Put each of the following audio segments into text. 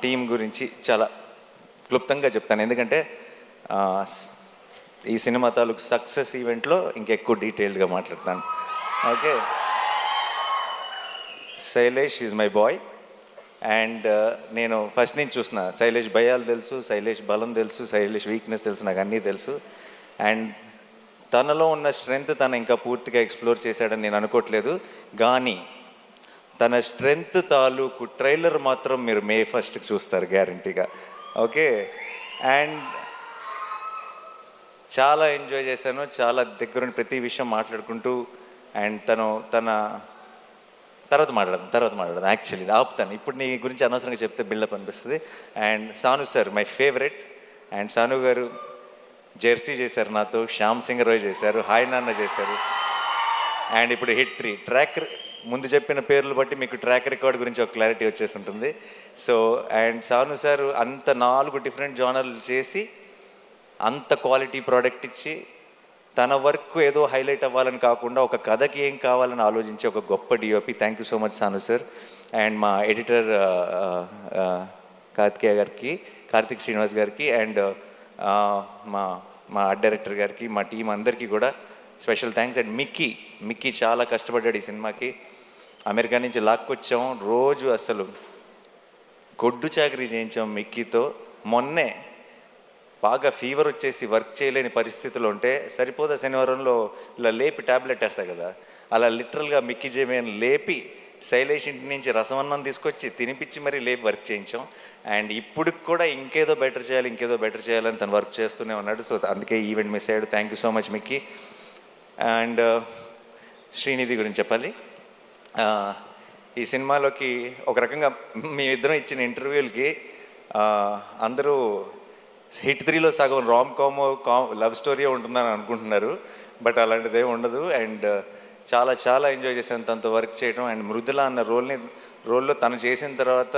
Team గురించి చాలా క్లుప్తంగా చెప్తాను, ఎందుకంటే ఈ సినిమా తాలూకు సక్సెస్ ఈవెంట్లో ఇంకెక్కువ డీటెయిల్డ్గా మాట్లాడతాను. Okay, Shailesh is my boy. And నేను ఫస్ట్ నుంచి చూసిన శైలేష్ భయాలు తెలుసు, శైలేష్ బలం తెలుసు, శైలేష్ వీక్నెస్ తెలుసు, నాకు అన్నీ తెలుసు. అండ్ తనలో ఉన్న స్ట్రెంగ్త్ తను ఇంకా పూర్తిగా ఎక్స్ప్లోర్ చేశాడని నేను అనుకోవట్లేదు. కానీ తన స్ట్రెంగ్త్ తాలూకు ట్రైలర్ మాత్రం మీరు May 1st చూస్తారు గ్యారంటీగా. ఓకే, అండ్ చాలా ఎంజాయ్ చేశాను, చాలా దగ్గరుండి ప్రతి విషయం మాట్లాడుకుంటూ. అండ్ తన తర్వాత మాట్లాడదాం. యాక్చువల్లీ ఆపుతాను, ఇప్పుడు నీ గురించి అనవసరంగా చెప్తే బిల్డప్ అనిపిస్తుంది. And Sanu sir my favourite. And Sanu గారు జెర్సీ చేశారు నాతో, శ్యామ్ సింగ్ రాయ్ చేశారు, హాయ్ నాన్న చేశారు. అండ్ ఇప్పుడు హిట్ 3 ట్రాక్, ముందు చెప్పిన పేర్లు బట్టి మీకు ట్రాక్ రికార్డ్ గురించి ఒక క్లారిటీ వచ్చేసి ఉంటుంది. సో అండ్ సాను సార్ అంత 4 డిఫరెంట్ జానర్లు చేసి అంత క్వాలిటీ ప్రోడక్ట్ ఇచ్చి తన వర్క్ ఏదో హైలైట్ అవ్వాలని కాకుండా ఒక కథకి ఏం కావాలని ఆలోచించే ఒక గొప్ప DOP. Thank you so much Sanu sir. And మా ఎడిటర్ కార్తిక్ శ్రీనివాస్ గారికి, అండ్ మా ఆర్ట్ డైరెక్టర్ గారికి, మా టీం అందరికీ కూడా స్పెషల్ థ్యాంక్స్. అండ్ మిక్కీ చాలా కష్టపడ్డాడు ఈ సినిమాకి. అమెరికా నుంచి లాక్కొచ్చాం, రోజు అసలు గొడ్డు చాకరీ చేయించాం మిక్కీతో. మొన్నే బాగా ఫీవర్ వచ్చేసి వర్క్ చేయలేని పరిస్థితులు ఉంటే సరిపోదా శనివారంలో ఇలా లేపి ట్యాబ్లెట్ వేస్తా కదా, అలా లిటరల్గా మిక్కీ జేమేని లేపి శైలేష్ ఇంటి నుంచి రసమన్నం తీసుకొచ్చి తినిపించి మరీ లేపి వర్క్ చేయించాం. అండ్ ఇప్పుడు కూడా ఇంకేదో బెటర్ చేయాలని తను వర్క్ చేస్తూనే ఉన్నాడు. సో అందుకే ఈవెంట్ మిస్ అయ్యాడు. Thank you so much Mickey. And Srinidhi గురించి చెప్పాలి. ఈ సినిమాలోకి ఒక రకంగా మేమిద్దరం ఇచ్చిన ఇంటర్వ్యూలకి అందరూ హిట్ 3లో సగం కామ్ లవ్ స్టోరీ ఉంటుందని అనుకుంటున్నారు, బట్ అలాంటిదే ఉండదు. అండ్ చాలా ఎంజాయ్ చేశాను తనతో వర్క్ చేయడం. అండ్ మృదుల అన్న రోల్లో తను చేసిన తర్వాత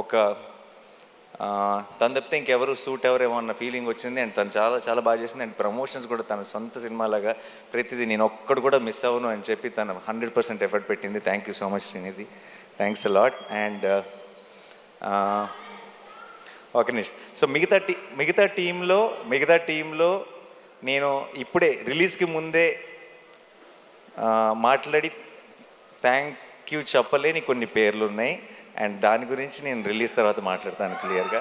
ఒక తను తప్పితే ఇంకెవరు సూట్ ఎవరేమో అన్న ఫీలింగ్ వచ్చింది. అండ్ తను చాలా బాగా చేసింది. అండ్ ప్రమోషన్స్ కూడా తన సొంత సినిమాలాగా ప్రతిదీ నేను ఒక్కడు కూడా మిస్ అవ్వను అని చెప్పి తను 100% ఎఫర్ట్ పెట్టింది. Thank you so much Srinidhi, thanks a lot. And ఒక నిమిషం. సో మిగతా టీంలో నేను ఇప్పుడే రిలీజ్కి ముందే మాట్లాడి థ్యాంక్ యూ చెప్పలేని కొన్ని పేర్లు ఉన్నాయి. అండ్ దాని గురించి నేను రిలీజ్ తర్వాత మాట్లాడతాను క్లియర్గా.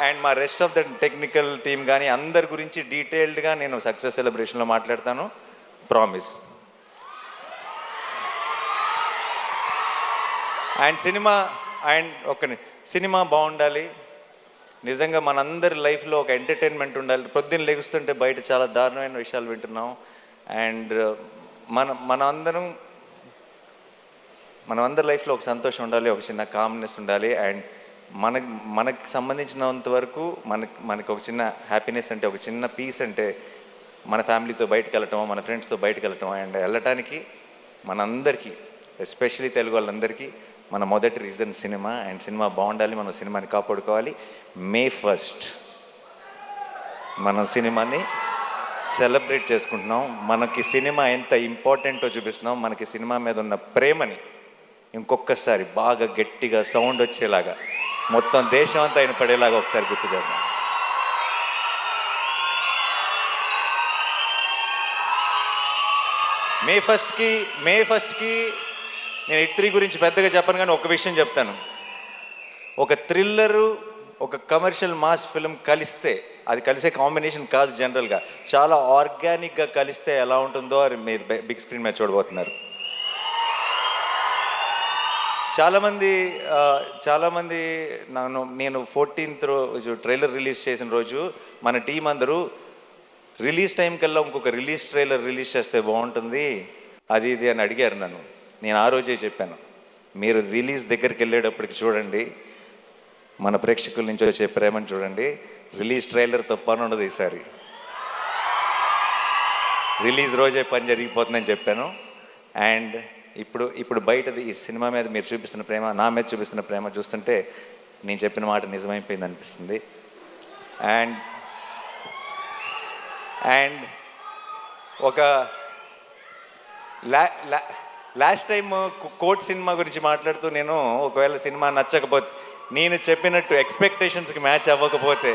అండ్ మా rest of the technical team కానీ అందరి గురించి డీటెయిల్డ్గా నేను సక్సెస్ సెలబ్రేషన్లో మాట్లాడతాను, ప్రామిస్. అండ్ సినిమా బాగుండాలి, నిజంగా మనందరి లైఫ్లో ఒక ఎంటర్టైన్మెంట్ ఉండాలి. పొద్దున్న లెగుస్తుంటే బయట చాలా దారుణమైన విషయాలు వింటున్నాం. అండ్ మనమందరి లైఫ్లో ఒక సంతోషం ఉండాలి, ఒక చిన్న కామ్నెస్ ఉండాలి. అండ్ మనకు సంబంధించినంత వరకు మనకు ఒక చిన్న హ్యాపీనెస్ అంటే, ఒక చిన్న పీస్ అంటే మన ఫ్యామిలీతో బయటకు వెళ్ళటం, మన ఫ్రెండ్స్తో బయటకు వెళ్ళటం. అండ్ వెళ్ళటానికి మనందరికీ, ఎస్పెషలీ తెలుగు వాళ్ళందరికీ మన మొదటి రీజన్ సినిమా. అండ్ సినిమా బాగుండాలి, మనం సినిమాని కాపాడుకోవాలి. May 1st మనం సినిమాని సెలబ్రేట్ చేసుకుంటున్నాం. మనకి సినిమా ఎంత ఇంపార్టెంటో చూపిస్తున్నాం. మనకి సినిమా మీద ఉన్న ప్రేమని ఇంకొకసారి బాగా గట్టిగా సౌండ్ వచ్చేలాగా మొత్తం దేశం అంతా ఆయన పడేలాగా ఒకసారి గుర్తు చేద్దాం. May 1st నేను హిట్ 3 గురించి పెద్దగా చెప్పను, కానీ ఒక విషయం చెప్తాను. ఒక థ్రిల్లరు, ఒక కమర్షియల్ మాస్ ఫిల్మ్ కలిస్తే, అది కలిసే కాంబినేషన్ కాదు జనరల్గా, చాలా ఆర్గానిక్గా కలిస్తే ఎలా ఉంటుందో అది మీరు బిగ్ స్క్రీన్ మీద చూడబోతున్నారు. చాలామంది నేను 14th రోజు ట్రైలర్ రిలీజ్ చేసిన రోజు మన టీం అందరూ రిలీజ్ టైం కల్లా ఇంకొక ట్రైలర్ రిలీజ్ చేస్తే బాగుంటుంది అది ఇది అని అడిగారు నన్ను. నేను ఆ రోజే చెప్పాను, మీరు రిలీజ్ దగ్గరికి వెళ్ళేటప్పటికి చూడండి, మన ప్రేక్షకుల నుంచి వచ్చే ప్రేమను చూడండి. రిలీజ్ ట్రైలర్తో పని ఉండదు ఈసారి, రిలీజ్ రోజే పని జరిగిపోతుందని చెప్పాను. అండ్ ఇప్పుడు బయటది ఈ సినిమా మీద మీరు చూపిస్తున్న ప్రేమ, నా మీద చూపిస్తున్న ప్రేమ చూస్తుంటే నేను చెప్పిన మాట నిజమైపోయింది అనిపిస్తుంది. అండ్ ఒక లాస్ట్ టైం కోట్ సినిమా గురించి మాట్లాడుతూ నేను ఒకవేళ సినిమా నచ్చకపోతే, నేను చెప్పినట్టు ఎక్స్పెక్టేషన్స్కి మ్యాచ్ అవ్వకపోతే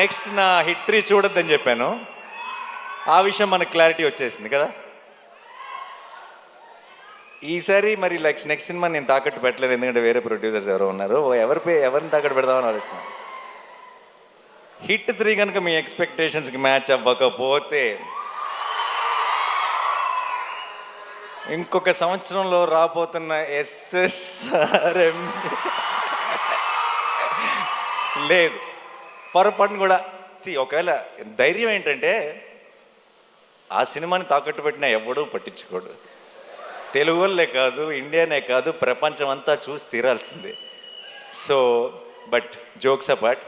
నెక్స్ట్ నా హిట్ 3 చూడొద్దని చెప్పాను. ఆ విషయం మనకు క్లారిటీ వచ్చేసింది కదా. ఈసారి మరి నెక్స్ట్ సినిమా నేను తాకట్టు పెట్టలేదు, ఎందుకంటే వేరే ప్రొడ్యూసర్స్ ఎవరో ఉన్నారు. ఎవరిని తాకట్టు పెడదామని ఆలోచిస్తున్నాను. హిట్ 3 కనుక మీ ఎక్స్పెక్టేషన్స్కి మ్యాచ్ అవ్వకపోతే ఇంకొక సంవత్సరంలో రాబోతున్న SSRM లేదు, పొరపాటును కూడా. ఒకవేళ ధైర్యం ఏంటంటే ఆ సినిమాని తాకట్టు పెట్టినా ఎవడూ పట్టించుకోడు. తెలుగు వాళ్ళే కాదు, ఇండియానే కాదు, ప్రపంచం అంతా చూసి తీరాల్సిందే. సో బట్ జోక్స్ అపార్ట్,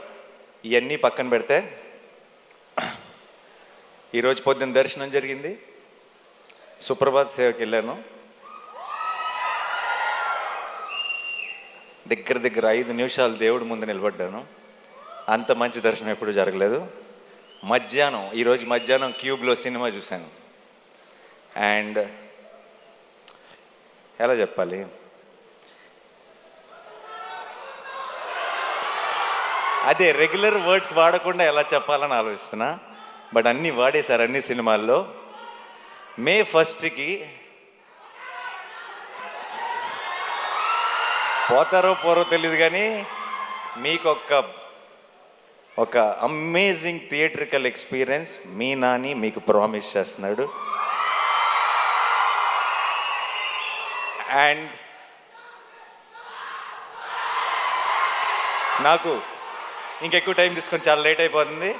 ఇవన్నీ పక్కన పెడితే ఈరోజు పొద్దున్న దర్శనం జరిగింది, సుప్రభాత్ సేవకి వెళ్ళాను. దగ్గర 5 నిమిషాలు దేవుడి ముందు నిలబడ్డాను. అంత మంచి దర్శనం ఎప్పుడు జరగలేదు. ఈరోజు మధ్యాహ్నం క్యూబ్లో సినిమా చూశాను. అండ్ ఎలా చెప్పాలి, అదే రెగ్యులర్ వర్డ్స్ వాడకుండా ఎలా చెప్పాలని ఆలోచిస్తున్నా, బట్ అన్నీ వాడేశారు అన్ని సినిమాల్లో. మే 1కి పోతారో పోరో తెలియదు కానీ మీకు ఒక అమేజింగ్ థియేట్రికల్ ఎక్స్పీరియన్స్ మీ నాని మీకు ప్రామిస్ చేస్తున్నాడు. అండ్ నాకు ఇంకెక్కువ టైం తీసుకొని చాలా లేట్ అయిపోతుంది.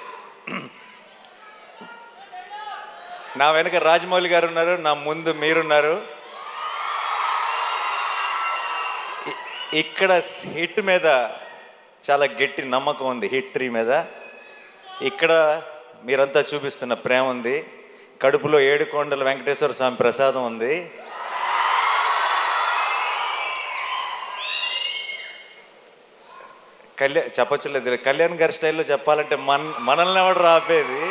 నా వెనక రాజమౌళి గారు ఉన్నారు, నా ముందు మీరున్నారు. ఇక్కడ హిట్ మీద చాలా గట్టి నమ్మకం ఉంది, హిట్ 3 మీద. ఇక్కడ మీరంతా చూపిస్తున్న ప్రేమ ఉంది. కడుపులో 7 కొండల వెంకటేశ్వర స్వామి ప్రసాదం ఉంది. చెప్పొచ్చులేదు, కళ్యాణ్ గారి స్టైల్లో చెప్పాలంటే మనల్ని ఎవడు రాపేది.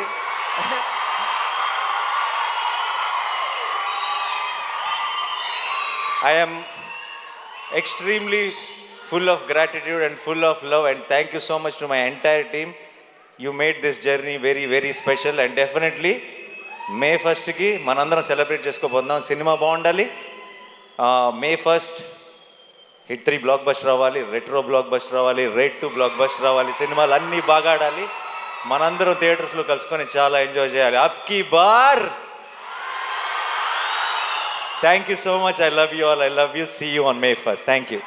I am extremely full of gratitude and full of love, and thank you so much to my entire team. You made this journey very, very special, and definitely May 1కి మనందరం సెలబ్రేట్ చేసుకోబోతున్నాం. సినిమా బాగుండాలి. May 1 hit 3 block buster రావాలి, retro block buster రావాలి, rate 2 block buster రావాలి. సినిమాలు అన్నీ బాగా ఆడాలి. మనందరం థియేటర్స్లో కలుసుకొని చాలా ఎంజాయ్ చేయాలి. అబ్కి bar. Thank you so much. I love you all. I love you. See you on May 1st. Thank you.